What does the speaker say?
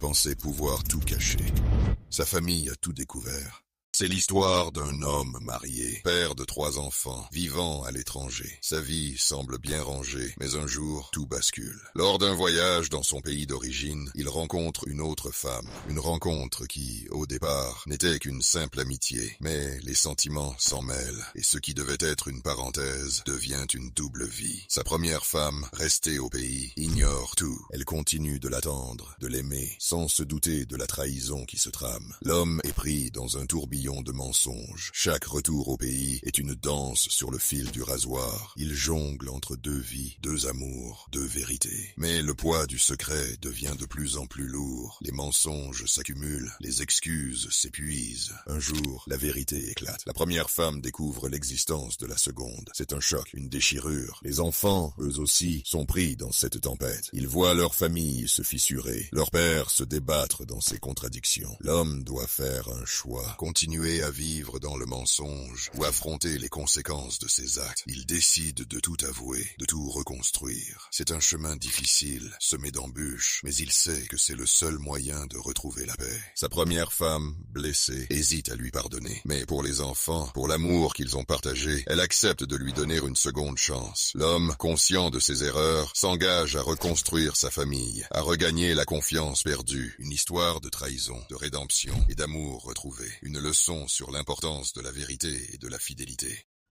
pensait pouvoir tout cacher. Sa famille a tout découvert. C'est l'histoire d'un homme marié, père de 3 enfants, vivant à l'étranger. Sa vie semble bien rangée, mais un jour, tout bascule. Lors d'un voyage dans son pays d'origine, il rencontre une autre femme. Une rencontre qui, au départ, n'était qu'une simple amitié. Mais les sentiments s'en mêlent, et ce qui devait être une parenthèse devient une double vie. Sa première femme, restée au pays, ignore tout. Elle continue de l'attendre, de l'aimer, sans se douter de la trahison qui se trame. L'homme est pris dans un tourbillon de mensonges. Chaque retour au pays est une danse sur le fil du rasoir. Il jongle entre 2 vies, 2 amours, 2 vérités. Mais le poids du secret devient de plus en plus lourd. Les mensonges s'accumulent, les excuses s'épuisent. Un jour, la vérité éclate. La première femme découvre l'existence de la seconde. C'est un choc, une déchirure. Les enfants, eux aussi, sont pris dans cette tempête. Ils voient leur famille se fissurer, leur père se débattre dans ses contradictions. L'homme doit faire un choix. Continuer à vivre dans le mensonge ou affronter les conséquences de ses actes. Il décide de tout avouer, de tout reconstruire. C'est un chemin difficile, semé d'embûches, mais il sait que c'est le seul moyen de retrouver la paix. Sa première femme, blessée, hésite à lui pardonner. Mais pour les enfants, pour l'amour qu'ils ont partagé, elle accepte de lui donner une seconde chance. L'homme, conscient de ses erreurs, s'engage à reconstruire sa famille, à regagner la confiance perdue. Une histoire de trahison, de rédemption et d'amour retrouvé. Une leçon sur l'importance de la vérité et de la fidélité.